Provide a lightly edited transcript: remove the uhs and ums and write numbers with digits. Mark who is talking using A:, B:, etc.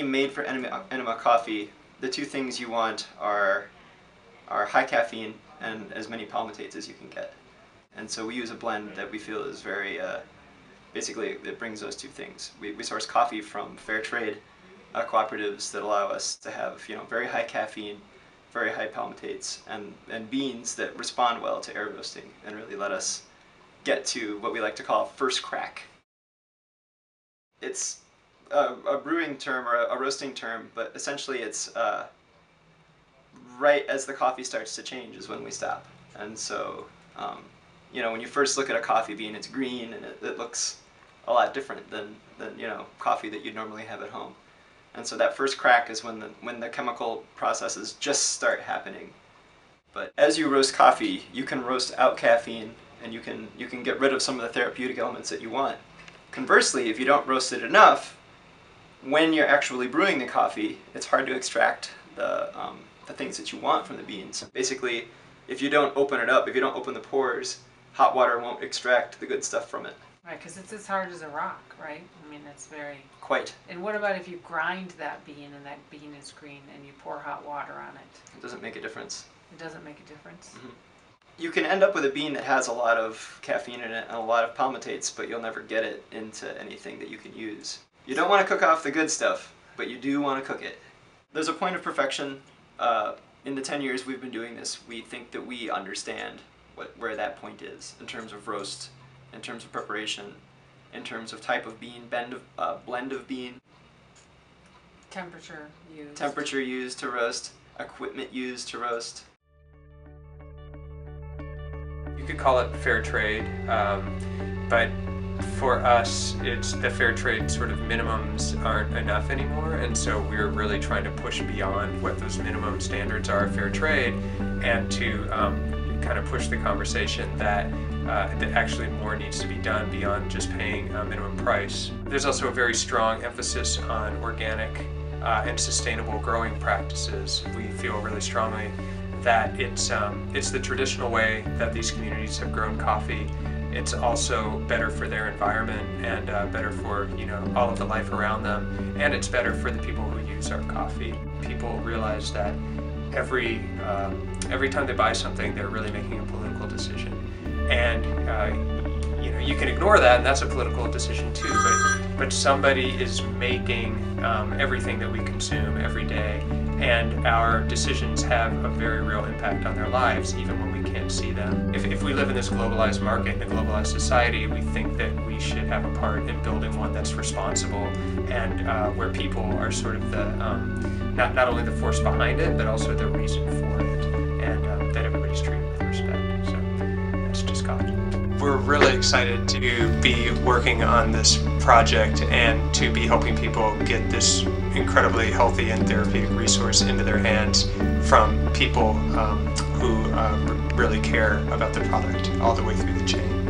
A: any made-for-enema coffee, the two things you want are high caffeine and as many palmitates as you can get. And so we use a blend that we feel is very, basically it brings those two things. We source coffee from fair trade cooperatives that allow us to have, you know, very high caffeine, very high palmitates, and beans that respond well to air roasting and really let us get to what we like to call first crack. It's a brewing term or a roasting term, but essentially it's right as the coffee starts to change is when we stop. And so, you know, when you first look at a coffee bean, it's green and it looks a lot different than you know, coffee that you'd normally have at home. And so that first crack is when the chemical processes just start happening. But as you roast coffee, you can roast out caffeine and you can get rid of some of the therapeutic elements that you want. Conversely, if you don't roast it enough, when you're actually brewing the coffee, it's hard to extract the things that you want from the beans. Basically, if you don't open it up, if you don't open the pores, hot water won't extract the good stuff from it.
B: Right, because it's as hard as a rock, right? I mean, it's very...
A: Quite.
B: And what about if you grind that bean and that bean is green and you pour hot water on it?
A: It doesn't make a difference.
B: It doesn't make a difference?
A: Mm-hmm. You can end up with a bean that has a lot of caffeine in it and a lot of palmitates, but you'll never get it into anything that you can use. You don't want to cook off the good stuff, but you do want to cook it. There's a point of perfection. In the 10 years we've been doing this, we think that we understand where that point is in terms of roast, in terms of preparation, in terms of type of bean, blend of bean.
B: Temperature used.
A: Temperature used to roast, equipment used to roast.
C: You could call it fair trade, but for us, it's the fair trade sort of minimums aren't enough anymore, and so we're really trying to push beyond what those minimum standards are of fair trade, and to kind of push the conversation that actually more needs to be done beyond just paying a minimum price. There's also a very strong emphasis on organic and sustainable growing practices. We feel really strongly that it's the traditional way that these communities have grown coffee. It's also better for their environment and better for, you know, all of the life around them, and it's better for the people who use our coffee. People realize that every time they buy something, they're really making a political decision, and you know, you can ignore that, and that's a political decision too. But somebody is making everything that we consume every day, and our decisions have a very real impact on their lives, even when we can't see them. If we live in this globalized market, in a globalized society, we think that we should have a part in building one that's responsible, and where people are sort of the, not only the force behind it, but also the reason for it, and that everybody's treated with respect. So that's Just Coffee. We're really excited to be working on this project and to be helping people get this incredibly healthy and therapeutic resource into their hands from people who really care about the product all the way through the chain.